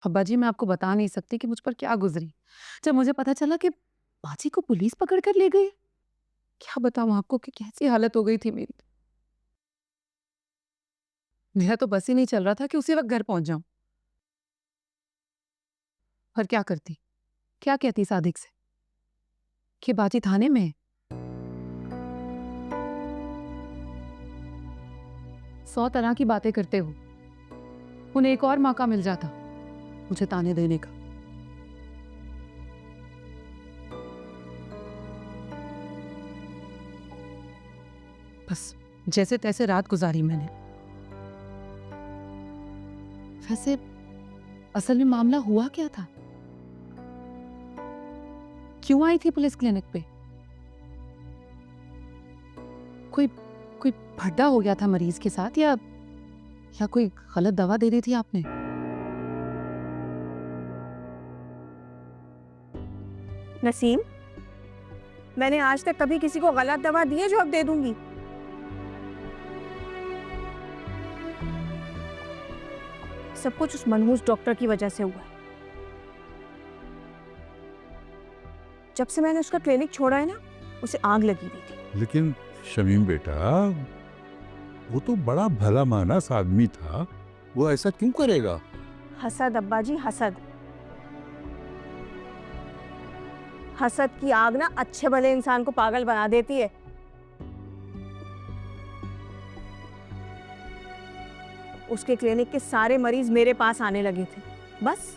अब्बा जी, मैं आपको बता नहीं सकती कि मुझ पर क्या गुजरी जब मुझे पता चला कि बाजी को पुलिस पकड़ कर ले गई। क्या बताऊं आपको कि कैसी हालत हो गई थी मेरी। मेरा तो बस ही नहीं चल रहा था कि उसी वक्त घर पहुंच जाऊं। और क्या करती, क्या कहती सादिक से कि बाजी थाने में है। 100 तरह की बातें करते हो। उन्हें एक और मौका मिल जाता मुझे ताने देने का। बस जैसे तैसे रात गुजारी मैंने। वैसे असल में मामला हुआ क्या था? क्यों आई थी पुलिस क्लिनिक पे? कोई कोई भड्डा हो गया था मरीज के साथ, या कोई गलत दवा दे दी थी आपने? नसीम, मैंने आज तक कभी किसी को गलत दवा दी है जो अब दे दूंगी? सब कुछ उस मनहूस डॉक्टर की वजह से हुआ है। जब से मैंने उसका क्लिनिक छोड़ा है ना, उसे आग लगी हुई थी। लेकिन शमीम बेटा, वो तो बड़ा भला मानस आदमी था, वो ऐसा क्यों करेगा? हसद अब्बा जी, हसद। हसद की आग ना अच्छे भले इंसान को पागल बना देती है। उसके क्लिनिक के सारे मरीज मेरे पास आने लगे थे। बस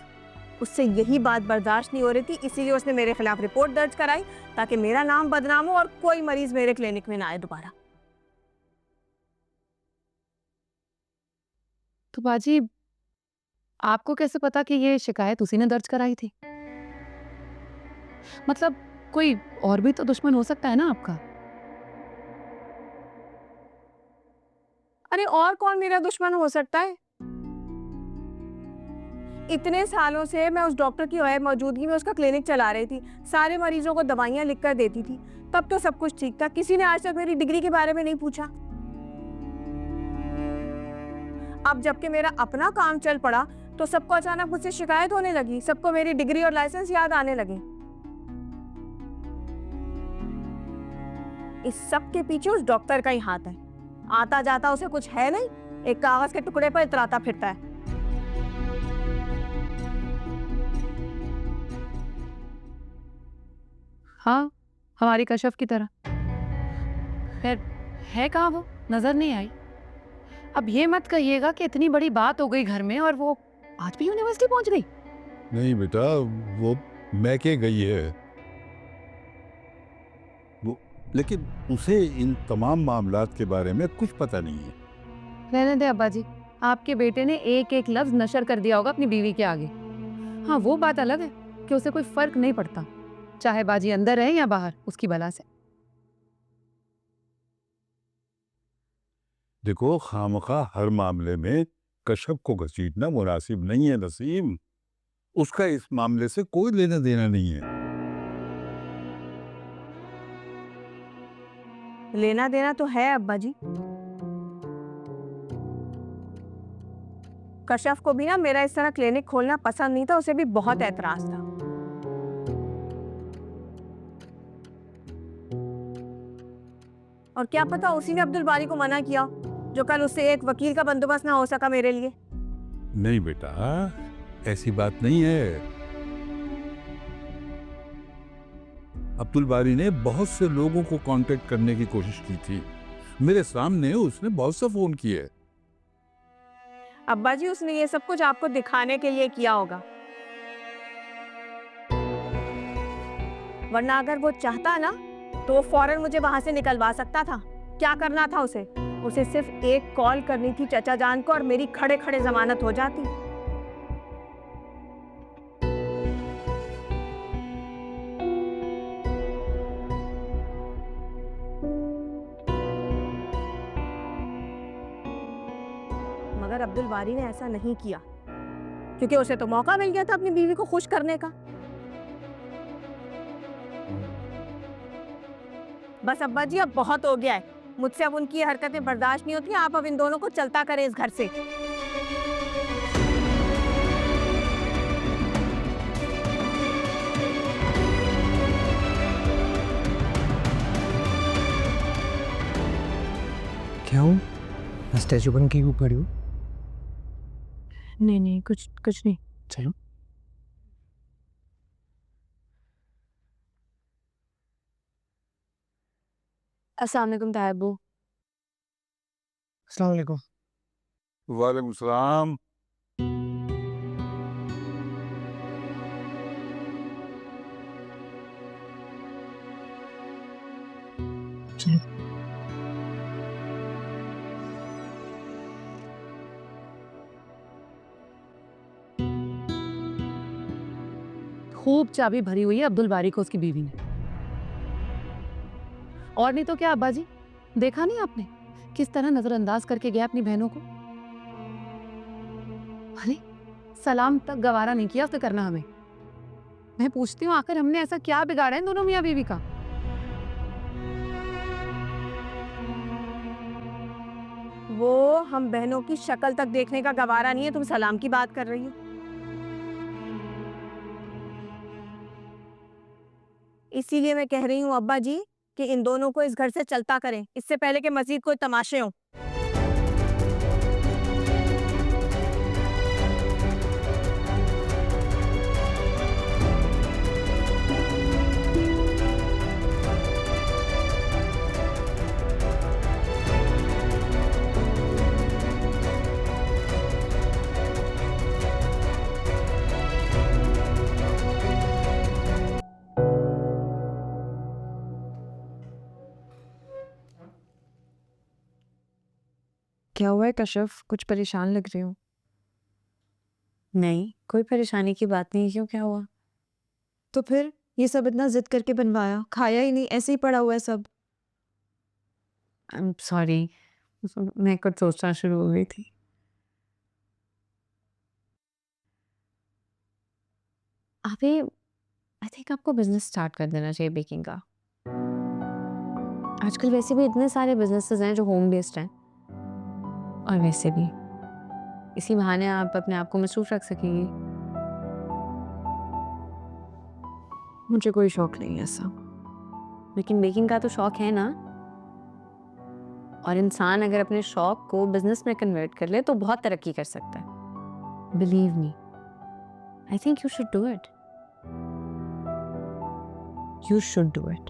उससे यही बात बर्दाश्त नहीं हो रही थी, इसीलिए उसने मेरे खिलाफ रिपोर्ट दर्ज कराई ताकि मेरा नाम बदनाम हो और कोई मरीज मेरे क्लिनिक में ना आए दोबारा। तो बाजी, आपको कैसे पता कि ये शिकायत उसी ने दर्ज कराई थी? मतलब कोई और भी तो दुश्मन हो सकता है ना आपका। अरे और कौन मेरा दुश्मन हो सकता है? इतने सालों से मैं उस डॉक्टर की गैर मौजूदगी में उसका क्लिनिक चला रही थी, सारे मरीजों को दवाइयां लिख कर देती थी। तब तो सब कुछ ठीक था, किसी ने आज तक मेरी डिग्री के बारे में नहीं पूछा। अब जबकि मेरा अपना काम चल पड़ा तो सबको अचानक मुझसे शिकायत होने लगी, सबको मेरी डिग्री और लाइसेंस याद आने लगे। इस सब के पीछे उस डॉक्टर का ही हाथ है। आता जाता उसे कुछ है नहीं, एक कागज के टुकड़े पर इतराता फिरता है। हाँ, हमारी कशफ की तरह। खैर, है कहाँ वो? नजर नहीं आई। अब ये मत कहिएगा कि इतनी बड़ी बात हो गई घर में और वो आज भी यूनिवर्सिटी पहुंच गई। नहीं बेटा, वो मैके गई है वो, लेकिन उसे इन तमाम मामलात के बारे में कुछ पता नहीं है। रहने दे अब्बा जी, आपके बेटे ने एक एक लफ्ज नशर कर दिया होगा अपनी बीवी के आगे। हाँ, वो बात अलग है कि उसे कोई फर्क नहीं पड़ता, चाहे बाजी अंदर है या बाहर, उसकी बला से। देखो, खामखा हर मामले में कशफ को घसीटना मुनासिब नहीं है नसीम। उसका इस मामले से कोई लेना देना नहीं है। लेना देना तो है अब्बा जी। कशफ को भी ना मेरा इस तरह क्लिनिक खोलना पसंद नहीं था, उसे भी बहुत एतराज था। और क्या पता उसी ने अब्दुल बारी को मना किया, जो कल उससे एक वकील का बंदोबस्त ना हो सका मेरे लिए। नहीं बेटा, ऐसी बात नहीं है। अब्दुल बारी ने बहुत से लोगों को कांटेक्ट करने की कोशिश की थी। मेरे सामने उसने बहुत सा फोन किए। अब्बा जी, उसने ये सब कुछ आपको दिखाने के लिए किया होगा, वरना अगर वो चाहता ना तो वो फौरन मुझे वहां से निकलवा सकता था। क्या करना था उसे? उसे सिर्फ एक कॉल करनी थी चचा जान को और मेरी खड़े खड़े जमानत हो जाती। मगर अब्दुल बारी ने ऐसा नहीं किया, क्योंकि उसे तो मौका मिल गया था अपनी बीवी को खुश करने का। बस अब्बा जी, अब बहुत हो गया है। मुझसे अब उनकी हरकतें बर्दाश्त नहीं होती। आप अब इन दोनों को चलता करें इस घर से। क्या हो? स्टैचू बन के ऊपर हो? नहीं नहीं, कुछ कुछ नहीं। चलो। अस्सलाम वालेकुम तायबू। अस्सलाम वालेकुम। वालेकुम सलाम। चलो। खूब चाबी भरी हुई है अब्दुल बारी को उसकी बीवी ने। और नहीं तो क्या अब्बा जी, देखा नहीं आपने किस तरह नजरअंदाज करके गया अपनी बहनों को? अरे सलाम तक गवारा नहीं किया उसने करना हमें। मैं पूछती हूँ आखिर हमने ऐसा क्या बिगाड़ा है इन दोनों मियाँ बीवी का? वो हम बहनों की शक्ल तक देखने का गवारा नहीं है, तुम सलाम की बात कर रही हो। इसीलिए मैं कह रही हूँ अब्बा जी कि इन दोनों को इस घर से चलता करें, इससे पहले कि मजीद कोई तमाशे हों। क्या हुआ है कश्यप? कुछ परेशान लग रहे हो। नहीं, कोई परेशानी की बात नहीं है, क्यों क्या हुआ? तो फिर ये सब इतना जिद करके बनवाया, खाया ही नहीं, ऐसे ही पड़ा हुआ है सब। आई एम सॉरी, मैं कुछ सोचना शुरू हो गई थी। अभी आई थिंक आपको बिजनेस स्टार्ट कर देना चाहिए बेकिंग का। आजकल वैसे भी इतने सारे बिजनेसेस हैं जो होम बेस्ड हैं, और वैसे भी इसी बहाने आप अपने आप को मसरूफ रख सकेंगी। मुझे कोई शौक नहीं है ऐसा। लेकिन बेकिंग का तो शौक है ना, और इंसान अगर अपने शौक को बिजनेस में कन्वर्ट कर ले तो बहुत तरक्की कर सकता है। Believe me, I think you should do it. You should do it.